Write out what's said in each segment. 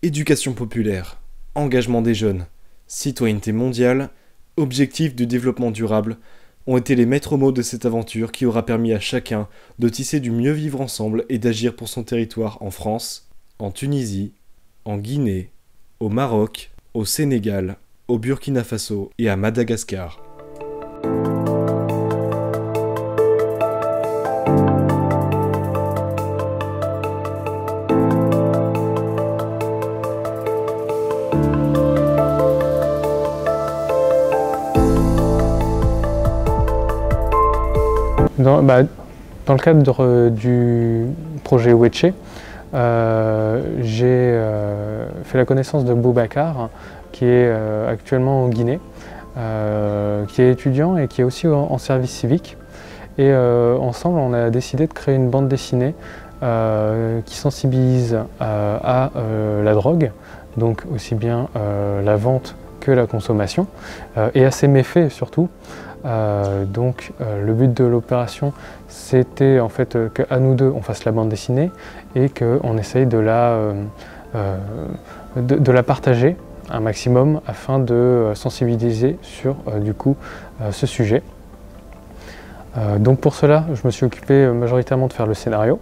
Éducation populaire, engagement des jeunes, citoyenneté mondiale, objectifs du développement durable ont été les maîtres mots de cette aventure qui aura permis à chacun de tisser du mieux vivre ensemble et d'agir pour son territoire en France, en Tunisie, en Guinée, au Maroc, au Sénégal, au Burkina Faso et à Madagascar. Dans le cadre du projet Weche, j'ai fait la connaissance de Boubacar, qui est actuellement en Guinée, qui est étudiant et qui est aussi en service civique. Et ensemble, on a décidé de créer une bande dessinée qui sensibilise à la drogue, donc aussi bien la vente que la consommation, et à ses méfaits surtout. Le but de l'opération, c'était en fait qu'à nous deux on fasse la bande dessinée et qu'on essaye de la partager un maximum afin de sensibiliser sur ce sujet. Donc pour cela, je me suis occupé majoritairement de faire le scénario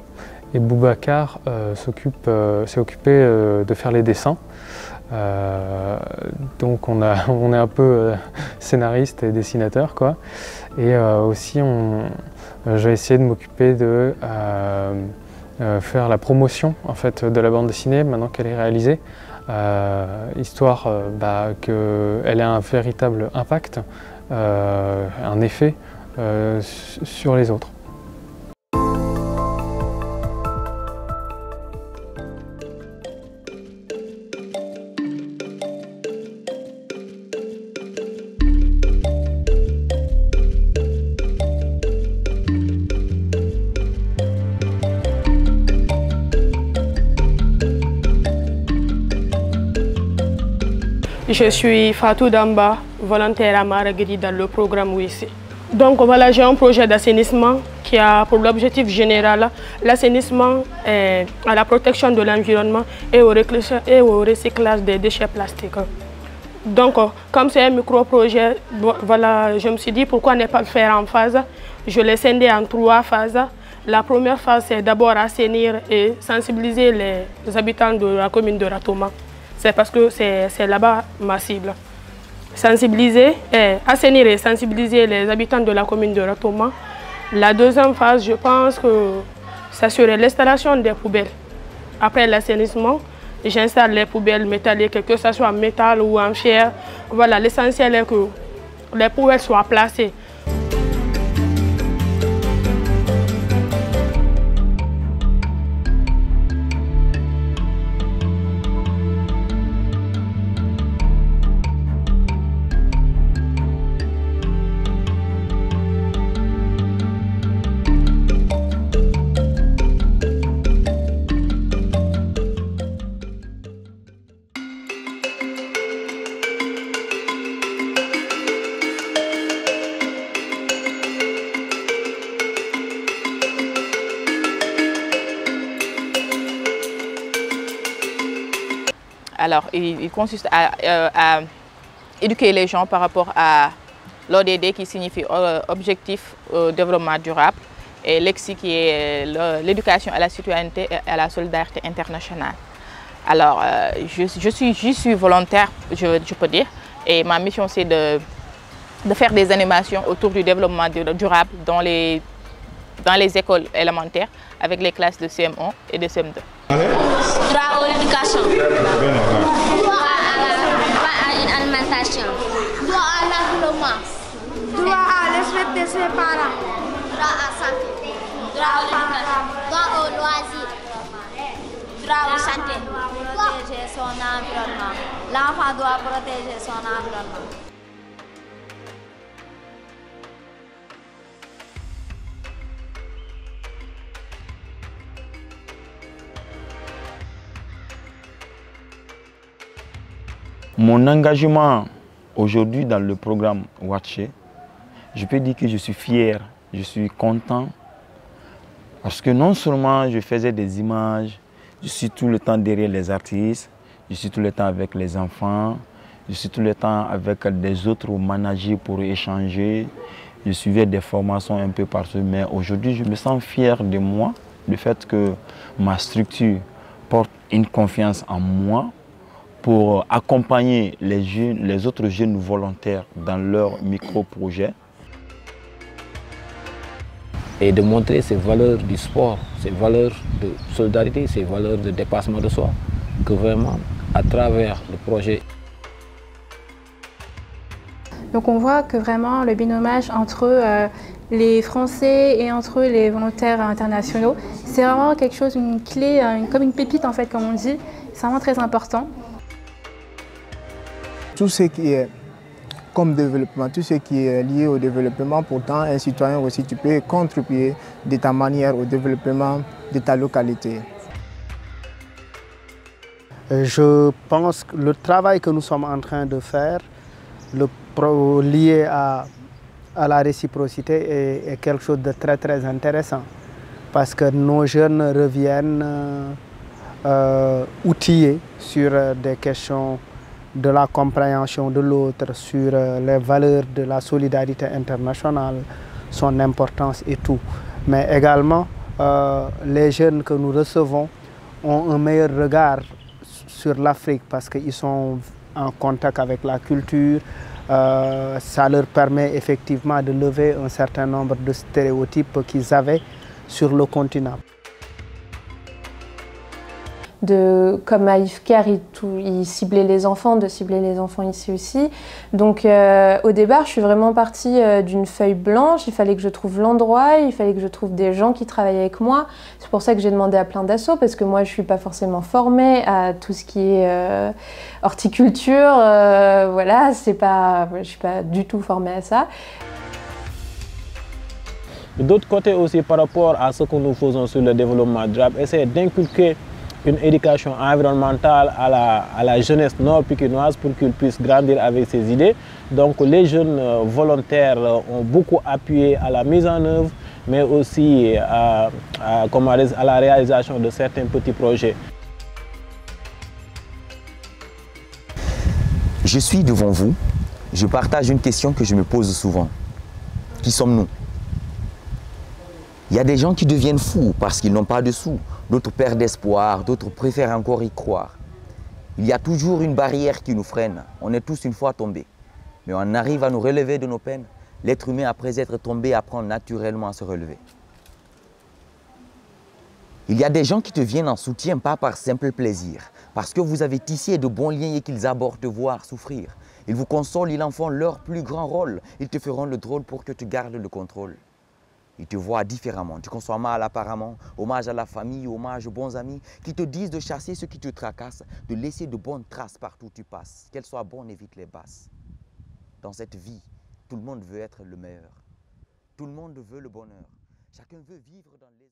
et Boubacar s'est occupé de faire les dessins. Donc on est un peu scénariste et dessinateur quoi. Et aussi j'ai essayé de m'occuper de faire la promotion en fait de la bande dessinée maintenant qu'elle est réalisée, histoire qu'elle ait un véritable impact, un effet sur les autres. Je suis Fatou Damba, volontaire à Maragri dans le programme WISI. Donc voilà, j'ai un projet d'assainissement qui a pour l'objectif général l'assainissement à la protection de l'environnement et au recyclage des déchets plastiques. Donc comme c'est un micro-projet, voilà, je me suis dit pourquoi ne pas le faire en phase. Je l'ai scindé en 3 phases. La première phase, c'est d'abord assainir et sensibiliser les habitants de la commune de Ratoma. C'est parce que c'est là-bas ma cible. Assainir et sensibiliser les habitants de la commune de Ratoma. La deuxième phase, je pense que ça serait l'installation des poubelles. Après l'assainissement, j'installe les poubelles métalliques, que ce soit en métal ou en fer. Voilà, l'essentiel est que les poubelles soient placées. Alors, il consiste à éduquer les gens par rapport à l'ODD qui signifie Objectif Développement Durable et l'EXI qui est l'éducation à la citoyenneté et à la solidarité internationale. Alors, j'y suis volontaire, je peux dire, et ma mission c'est de faire des animations autour du développement durable dans les écoles élémentaires avec les classes de CM1 et de CM2. Droit à l'éducation, droit à une alimentation, droit à l'environnement, droit à respecter ses parents, droit à santé, droit au loisir, droit à santé, protéger son environnement. L'enfant doit protéger son environnement. Mon engagement aujourd'hui dans le programme Weche, je peux dire que je suis fier, je suis content parce que non seulement je faisais des images, je suis tout le temps derrière les artistes, je suis tout le temps avec les enfants, je suis tout le temps avec des autres managers pour échanger. Je suivais des formations un peu partout, mais aujourd'hui, je me sens fier de moi, du fait que ma structure porte une confiance en moi pour accompagner les autres jeunes volontaires dans leurs micro-projets. Et de montrer ces valeurs du sport, ces valeurs de solidarité, ces valeurs de dépassement de soi, que vraiment, à travers le projet. Donc on voit que vraiment le binômage entre les Français et entre les volontaires internationaux, c'est vraiment quelque chose, une clé, comme une pépite en fait, comme on dit. C'est vraiment très important. Tout ce qui est comme développement, tout ce qui est lié au développement, pourtant un citoyen aussi, tu peux contribuer de ta manière au développement de ta localité. Je pense que le travail que nous sommes en train de faire, lié à la réciprocité, est quelque chose de très très intéressant. Parce que nos jeunes reviennent outillés sur des questions de la compréhension de l'autre, sur les valeurs de la solidarité internationale, son importance et tout. Mais également, les jeunes que nous recevons ont un meilleur regard sur l'Afrique parce qu'ils sont en contact avec la culture. Ça leur permet effectivement de lever un certain nombre de stéréotypes qu'ils avaient sur le continent. Comme à IFCAR, il ciblait les enfants, de cibler les enfants ici aussi. Donc au départ, je suis vraiment partie d'une feuille blanche. Il fallait que je trouve l'endroit, il fallait que je trouve des gens qui travaillent avec moi. C'est pour ça que j'ai demandé à plein d'assos, parce que moi, je ne suis pas forcément formée à tout ce qui est horticulture. Voilà, je ne suis pas du tout formée à ça. D'autre côté aussi, par rapport à ce que nous faisons sur le développement durable, essayer d'inculquer une éducation environnementale à la jeunesse nord-pikinoise pour qu'ils puissent grandir avec ces idées. Donc les jeunes volontaires ont beaucoup appuyé à la mise en œuvre, mais aussi à la réalisation de certains petits projets. Je suis devant vous, je partage une question que je me pose souvent. Qui sommes-nous ? Il y a des gens qui deviennent fous parce qu'ils n'ont pas de sous, d'autres perdent espoir, d'autres préfèrent encore y croire. Il y a toujours une barrière qui nous freine, on est tous une fois tombés. Mais on arrive à nous relever de nos peines. L'être humain, après être tombé, apprend naturellement à se relever. Il y a des gens qui te viennent en soutien, pas par simple plaisir, parce que vous avez tissé de bons liens et qu'ils abordent te voir souffrir. Ils vous consolent, ils en font leur plus grand rôle. Ils te feront le drôle pour que tu gardes le contrôle. Ils te voient différemment. Tu conçois mal apparemment. Hommage à la famille, hommage aux bons amis qui te disent de chasser ceux qui te tracassent, de laisser de bonnes traces partout où tu passes. Qu'elles soient bonnes, évite les basses. Dans cette vie, tout le monde veut être le meilleur. Tout le monde veut le bonheur. Chacun veut vivre dans les...